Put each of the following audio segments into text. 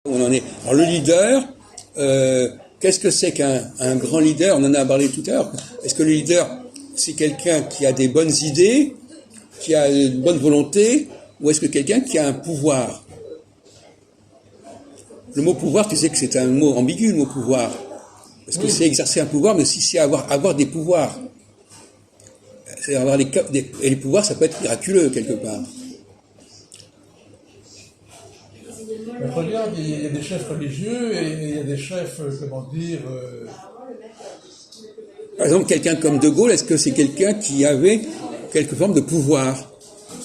On en est. Alors le leader, qu'est-ce que c'est qu'un grand leader? On en a parlé tout à l'heure. Est-ce que le leader, c'est quelqu'un qui a des bonnes idées, qui a une bonne volonté, ou est-ce que quelqu'un qui a un pouvoir? Le mot pouvoir, tu sais que c'est un mot ambigu, le mot pouvoir. Parce que c'est exercer un pouvoir, mais aussi c'est avoir des pouvoirs. C'est avoir et les pouvoirs, ça peut être miraculeux quelque part. Regarde, il y a des chefs religieux et il y a des chefs, comment dire... Par exemple, quelqu'un comme De Gaulle, est-ce que c'est quelqu'un qui avait quelque forme de pouvoir?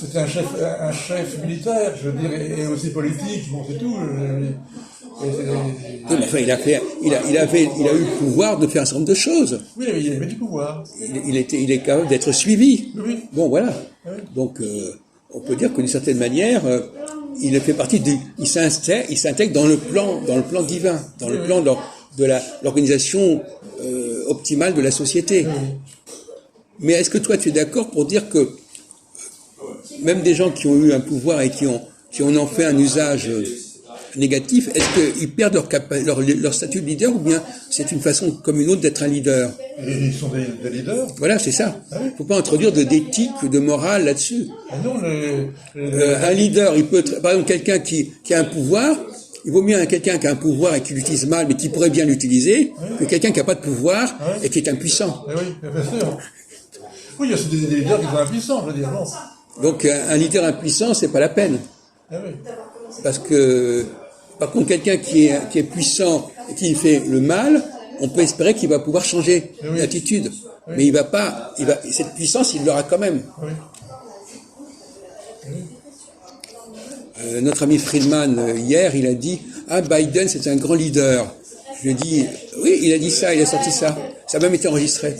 C'était un chef militaire, je veux dire, et aussi politique, bon, c'est tout. Oui, mais enfin, il a eu le pouvoir de faire un certain nombre de choses. Oui, mais il avait du pouvoir. Il est capable d'être suivi. Oui. Bon, voilà. Oui. Donc, on peut dire que d'une certaine manière, il fait partie il s'intègre dans le plan divin, dans le plan de l'organisation optimale de la société. Oui. Mais est-ce que toi, tu es d'accord pour dire que même des gens qui ont eu un pouvoir et qui en ont fait un usage négatif, est-ce qu'ils perdent leur statut de leader, ou bien c'est une façon comme une autre d'être un leader? Et ils sont des leaders. Voilà, c'est ça. Ah oui. Faut pas introduire d'éthique ou de morale là-dessus. Ah non, Un leader, il peut être, par exemple, quelqu'un qui a un pouvoir, il vaut mieux quelqu'un qui a un pouvoir et qui l'utilise mal, mais qui pourrait bien l'utiliser, que quelqu'un qui n'a pas de pouvoir et qui est impuissant. Eh oui, bien sûr. Oui, il y a des leaders qui sont impuissants, je veux dire, non. Donc, un leader impuissant, c'est pas la peine. Ah oui. Parce que, par contre, quelqu'un qui est puissant et qui fait le mal, on peut espérer qu'il va pouvoir changer d'attitude. Oui. Mais cette puissance, il l'aura quand même. Oui. Notre ami Friedman, hier, il a dit « Ah, Biden, c'est un grand leader ». Je lui ai dit « Oui, il a dit ça, il a sorti ça. Ça a même été enregistré. »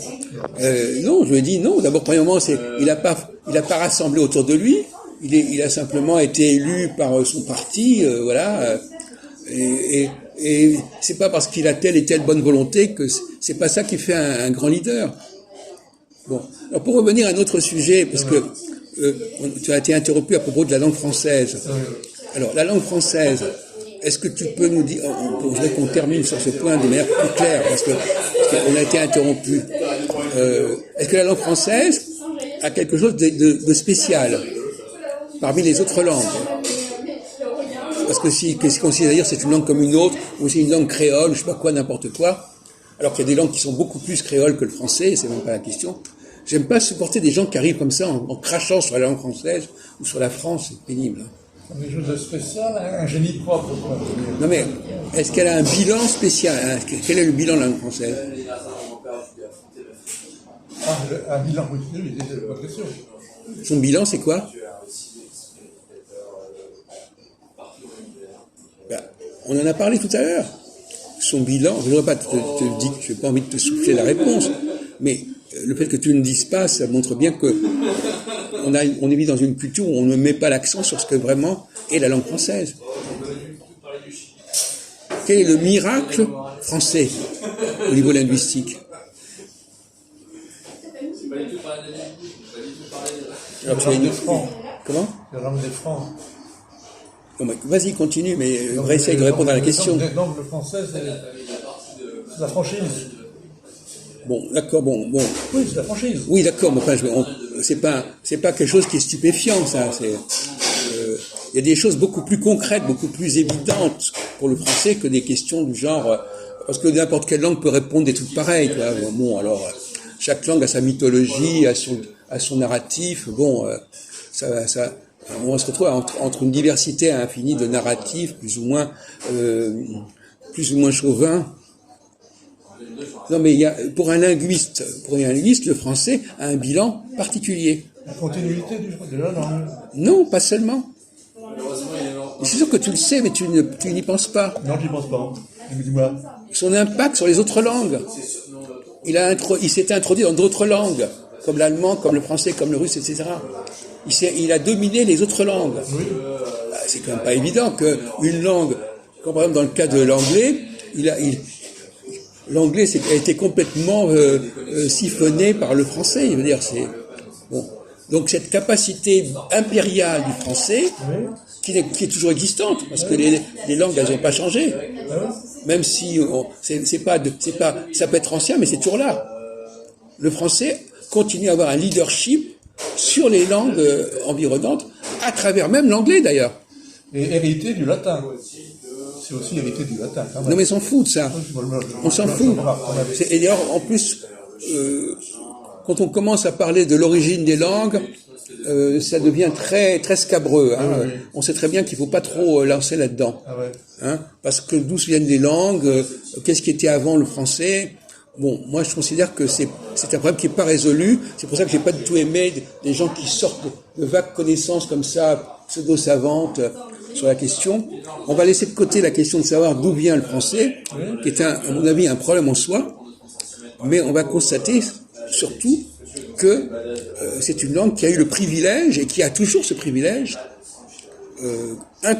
Non, je lui ai dit « Non, d'abord, premièrement, il n'a pas rassemblé autour de lui. Il a simplement été élu par son parti, voilà. Et c'est pas parce qu'il a telle et telle bonne volonté que c'est pas ça qui fait un grand leader. » Bon, alors pour revenir à un autre sujet, parce que tu as été interrompu à propos de la langue française. Alors, la langue française, est-ce que tu peux nous dire, je voudrais qu'on termine sur ce point de manière plus claire, parce qu'on a été interrompu. Est-ce que la langue française a quelque chose de spécial parmi les autres langues? Parce que si on considère d'ailleurs c'est une langue comme une autre, ou c'est une langue créole, je sais pas quoi, n'importe quoi, alors qu'il y a des langues qui sont beaucoup plus créoles que le français, c'est même pas la question. J'aime pas supporter des gens qui arrivent comme ça en crachant sur la langue française ou sur la France, c'est pénible. Quelque chose de spécial, un génie propre. Quoi. Non mais, est-ce qu'elle a un bilan spécial? Quel est le bilan de la langue française? Un bilan, oui, c'est pas question. Son bilan, c'est quoi? Ben, on en a parlé tout à l'heure. Son bilan, je ne voudrais pas te dire, je n'ai pas envie de te souffler la réponse, mais le fait que tu ne dises pas, ça montre bien que on vit dans une culture où on ne met pas l'accent sur ce que vraiment est la langue française. Quel est le miracle français au niveau linguistique? Alors, la langue des Francs. Comment? La langue des Francs. Bon, bah, vas-y, continue, mais réessaye de répondre à la question. Donc, le français, c'est la franchise. Bon, d'accord, bon. Oui, c'est la franchise. Oui, d'accord, mais enfin, c'est pas quelque chose qui est stupéfiant, ça. Il y a des choses beaucoup plus concrètes, beaucoup plus évidentes pour le français que des questions du genre, parce que n'importe quelle langue peut répondre des trucs pareils, quoi. Bon, alors, chaque langue a sa mythologie, a son narratif. Bon, on se retrouve entre une diversité infinie de narratifs, plus ou moins chauvins. Non, mais pour un linguiste, le français a un bilan particulier. La continuité de la langue. Non, pas seulement. C'est sûr que tu le sais, mais tu n'y penses pas. Non, je n'y pense pas. Dis-moi. Son impact sur les autres langues. Il s'est introduit dans d'autres langues, comme l'allemand, comme le français, comme le russe, etc. Il a dominé les autres langues. Oui. C'est quand même pas évident qu'une langue, comme par exemple dans le cas de l'anglais, l'anglais a été complètement siphonné par le français. Je veux dire, bon. Donc cette capacité impériale du français, qui est toujours existante, parce que les langues, elles n'ont pas changé. Même si ça peut être ancien, mais c'est toujours là. Le français continue à avoir un leadership sur les langues environnantes, à travers même l'anglais d'ailleurs. Et hérité du latin. C'est aussi hérité du latin. Quand même. Non mais on s'en fout de ça. On s'en fout. Et d'ailleurs, en plus, quand on commence à parler de l'origine des langues, ça devient très très scabreux. Hein. Oui. On sait très bien qu'il ne faut pas trop lancer là-dedans. Ah ouais. Hein, parce que d'où viennent les langues, qu'est-ce qui était avant le français. Bon, moi je considère que c'est un problème qui n'est pas résolu. C'est pour ça que j'ai pas du tout aimé des gens qui sortent de vagues connaissances comme ça, pseudo-savantes, sur la question. On va laisser de côté la question de savoir d'où vient le français, qui est à mon avis un problème en soi, mais on va constater surtout que c'est une langue qui a eu le privilège, et qui a toujours ce privilège,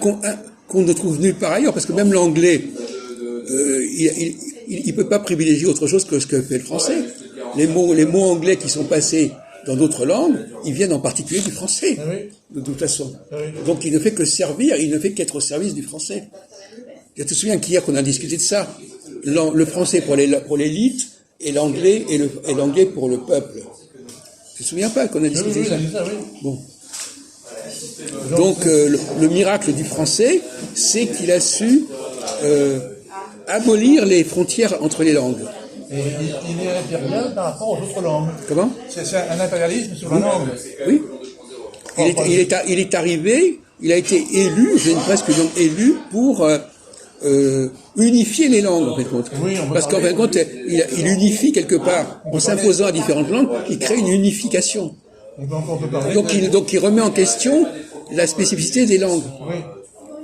qu'on ne trouve nulle part ailleurs, parce que même l'anglais, il peut pas privilégier autre chose que ce que fait le français. Les mots anglais qui sont passés dans d'autres langues, ils viennent en particulier du français, de toute façon. Donc il ne fait que servir, il ne fait qu'être au service du français. Je te souviens qu'hier qu'on a discuté de ça, le français pour l'élite, et l'anglais pour le peuple. Tu te souviens pas qu'on a discuté de ça? Bon. Donc le miracle du français, c'est qu'il a su abolir les frontières entre les langues. Et il est impérial par rapport aux autres langues. Comment? C'est un impérialisme sur la langue. Oui. Il est arrivé, il a été élu, j'ai presque donc élu pour unifier les langues, en fin de compte. Oui, parce qu'en fin de compte, il unifie quelque part, en s'imposant à différentes langues, il crée une unification. Donc il remet en question la spécificité des langues. Oui.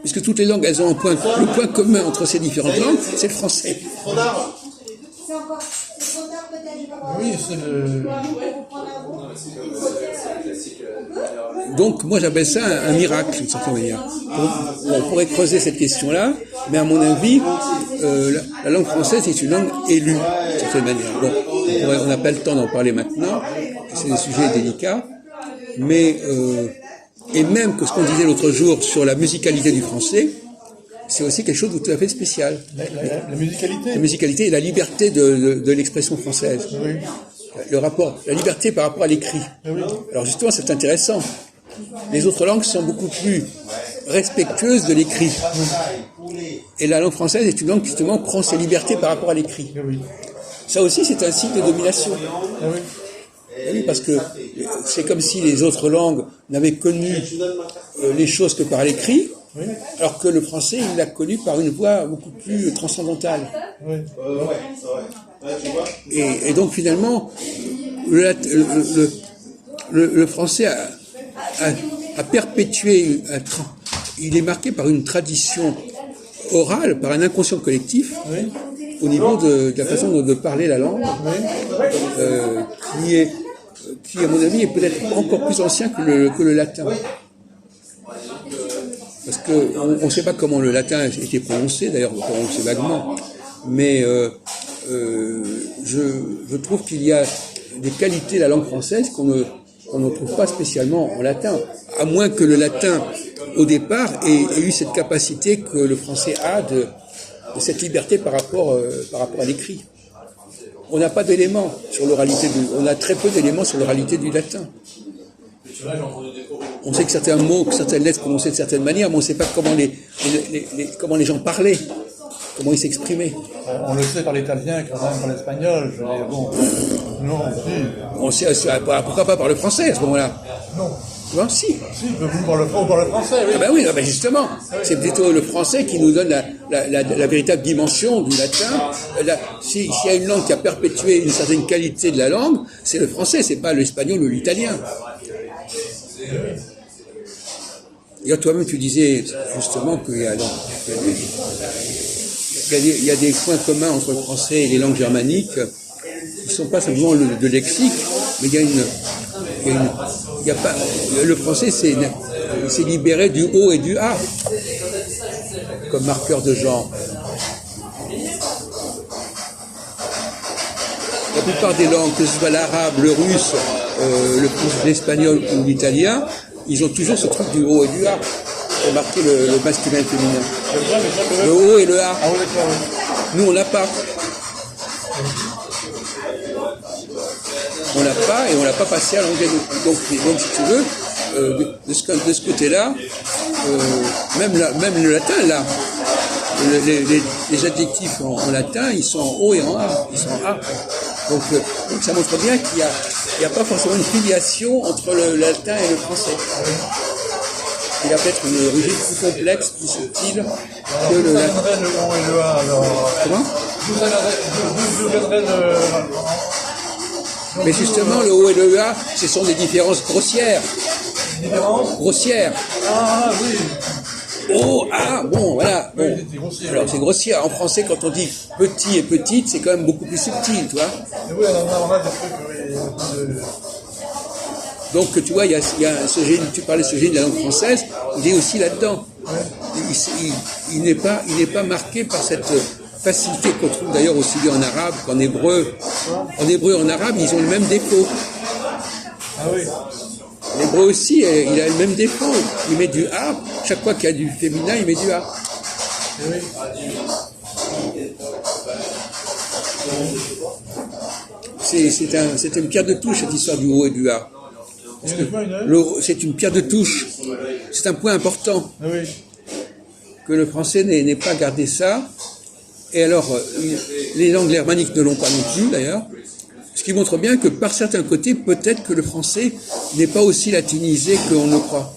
Puisque toutes les langues, elles ont le point commun entre ces différentes langues, c'est le français. Oui, c'est le... Donc, moi, j'appelle ça un miracle, d'une certaine manière. On pourrait creuser cette question-là, mais à mon avis, la langue française est une langue élue, d'une certaine manière. Bon, on n'a pas le temps d'en parler maintenant, c'est un sujet délicat, mais... et même que ce qu'on disait l'autre jour sur la musicalité du français, c'est aussi quelque chose de tout à fait spécial. La musicalité. La musicalité et la liberté de l'expression française. Oui. La liberté par rapport à l'écrit. Oui. Alors justement, c'est intéressant. Les autres langues sont beaucoup plus respectueuses de l'écrit. Oui. Et la langue française est une langue qui justement prend ses libertés par rapport à l'écrit. Oui. Ça aussi, c'est un signe de domination. Oui. Oui, parce que c'est comme si les autres langues n'avaient connu les choses que par l'écrit, alors que le français, il l'a connu par une voie beaucoup plus transcendantale. Oui. Et donc finalement, le français a perpétué, il est marqué par une tradition orale, par un inconscient collectif, au niveau de la façon de parler la langue, qui, à mon avis, est peut-être encore plus ancien que le latin. Parce qu'on ne sait pas comment le latin a été prononcé, d'ailleurs, on sait vaguement. Mais je trouve qu'il y a des qualités de la langue française qu'on ne trouve pas spécialement en latin. À moins que le latin, au départ, ait eu cette capacité que le français a de cette liberté par rapport à l'écrit. On n'a pas d'éléments sur l'oralité on a très peu d'éléments sur l'oralité du latin. On sait que certains mots, que certaines lettres prononçaient de certaines manières, mais on ne sait pas comment les gens parlaient, comment ils s'exprimaient. On le sait par l'italien, quand même par l'espagnol. Bon, non, si. On sait, pourquoi pas par le français à ce moment-là? Non. Non, si. Si, par le français, oui. Ah ben oui, justement. C'est plutôt le français qui nous donne la véritable dimension du latin. S'il y a une langue qui a perpétué une certaine qualité de la langue, c'est le français, c'est pas l'espagnol ou l'italien. Et toi-même, tu disais justement qu'il y a des points communs entre le français et les langues germaniques qui ne sont pas simplement de lexique, mais il y a pas, le français s'est libéré du O et du A comme marqueur de genre. La plupart des langues, que ce soit l'arabe, le russe l'espagnol ou l'italien, ils ont toujours ce truc du O et du A pour marquer le masculin et le féminin. Le O et le A. Ah oui, d'accord, oui. Nous, on l'a pas. On l'a pas et on l'a pas passé à l'anglais. Donc si tu veux, de ce côté-là, même le latin, là, les adjectifs en latin, ils sont en O et en A. Ils sont en A. Donc ça montre bien qu'il n'y a pas forcément une filiation entre le latin et le français. Il a peut-être une origine plus complexe, plus subtile que le latin. D'où viendrait le O et le A alors? Comment? D'où viendrait le... Mais justement, le O et le A, ce sont des différences grossières. Différence? Grossières. Ah oui. O, A, bon, voilà. Bon. Oui, c'est grossier. Alors c'est grossier. En français, quand on dit petit et petite, c'est quand même beaucoup plus subtil, tu vois. Et oui, on a des trucs, oui. Donc, tu vois, il y a ce génie, tu parlais de ce génie de la langue française, il est aussi là-dedans. Il n'est pas marqué par cette facilité qu'on trouve d'ailleurs aussi bien en arabe qu'en hébreu. En hébreu et en arabe, ils ont le même défaut. Ah oui. L'hébreu aussi, il a le même défaut. Il met du A, chaque fois qu'il y a du féminin, il met du A. Oui. C'est une pierre de touche, cette histoire du O et du A. C'est une pierre de touche. C'est un point important. Oui. Que le français n'ait pas gardé ça. Et alors, les langues germaniques ne l'ont pas non plus, d'ailleurs. Ce qui montre bien que, par certains côtés, peut-être que le français n'est pas aussi latinisé qu'on le croit.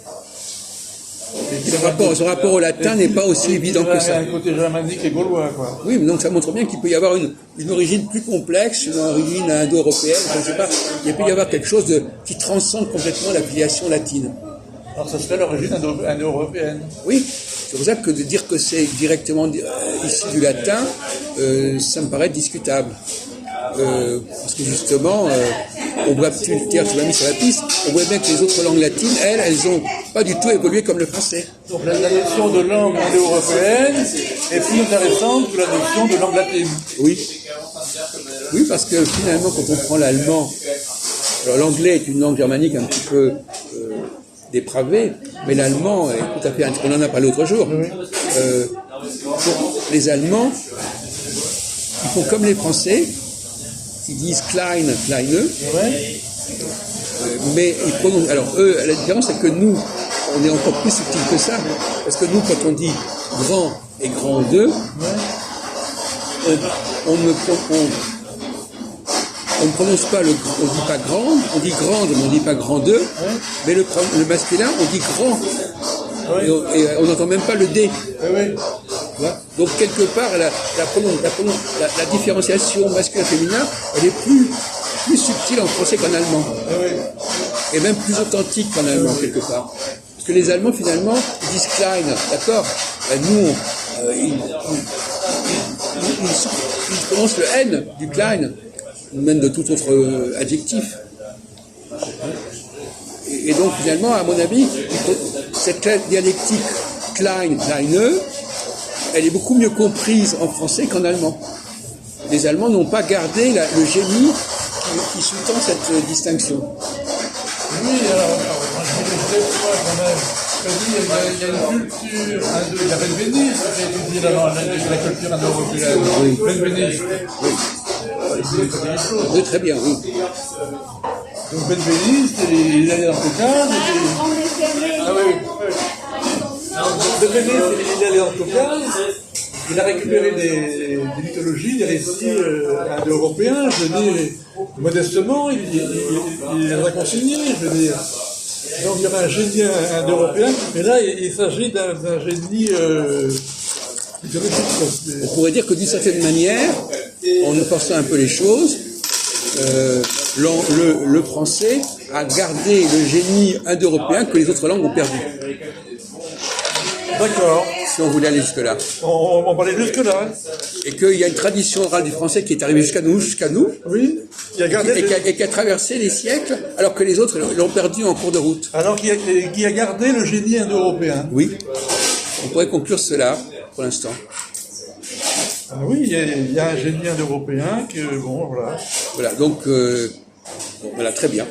Son rapport au latin n'est pas aussi évident que ça. Il y a un côté germanique et gaulois, quoi. Oui, mais donc ça montre bien qu'il peut y avoir une origine plus complexe, une origine indo-européenne, je ne sais pas. Il peut y avoir quelque chose qui transcende complètement la filiation latine. Alors, ça serait l'origine indo-européenne. Oui, c'est pour ça que de dire que c'est directement issu du latin, ça me paraît discutable. Parce que justement, on voit, tu m'as mis sur la piste, on voit bien que les autres langues latines, elles n'ont pas du tout évolué comme le français. Donc la notion de langue indo-européenne est plus intéressante que la notion de langue latine. Oui. Oui, parce que finalement, quand on prend l'allemand, alors l'anglais est une langue germanique un petit peu dépravée, mais l'allemand est tout à fait... On en a parlé l'autre jour. Oui. Les Allemands, ils font comme les Français, ils disent Klein, Kleine, Ouais. mais ils prononcent... Alors eux, la différence, c'est que nous, on est encore plus subtil que ça, parce que nous, quand on dit grand et grand 2, on ne prononce pas on dit pas grande, on dit grande, mais on dit pas grand 2, mais le masculin, on dit grand. Et on n'entend même pas le D. Oui. Voilà. Donc quelque part, la différenciation masculin-féminin, elle est plus subtile en français qu'en allemand. Et même plus authentique qu'en allemand, quelque part. Parce que les Allemands, finalement, ils disent Klein, d'accord? Nous, ils prononcent le N du Klein, ou même de tout autre adjectif. Et donc, finalement, à mon avis, cette dialectique Klein, Kleine, elle est beaucoup mieux comprise en français qu'en allemand. Les Allemands n'ont pas gardé le génie qui sous-tend cette distinction. Oui, alors moi je dirais pas quand même. Il y a une culture, il y a Benveniste qui a étudié la culture indo-européenne. Oui. Benveniste. Oui. Il fait des choses. Oui, très bien, oui. Donc Benveniste, il allait dans le Caucase. Ah oui. Benveniste, il allait dans le Caucase. Il a récupéré des mythologies, des récits indo-européens, je veux dire, modestement, il les a consignés, je veux dire. Donc il y aura un génie indo-européen, mais là il s'agit d'un génie On pourrait dire que d'une certaine manière, en forçant un peu les choses, le français a gardé le génie indo-européen que les autres langues ont perdu. D'accord. Si on voulait aller jusque-là. On parlait jusque-là. Et qu'il y a une tradition orale du français qui est arrivée jusqu'à nous, Oui. Il a gardé et qui a traversé les siècles, alors que les autres l'ont perdu en cours de route. Alors qui a gardé le génie indo-européen. Oui. On pourrait conclure cela, pour l'instant. Ah oui, il y a un génie indo-européen que, bon, voilà. Voilà, donc, voilà, très bien.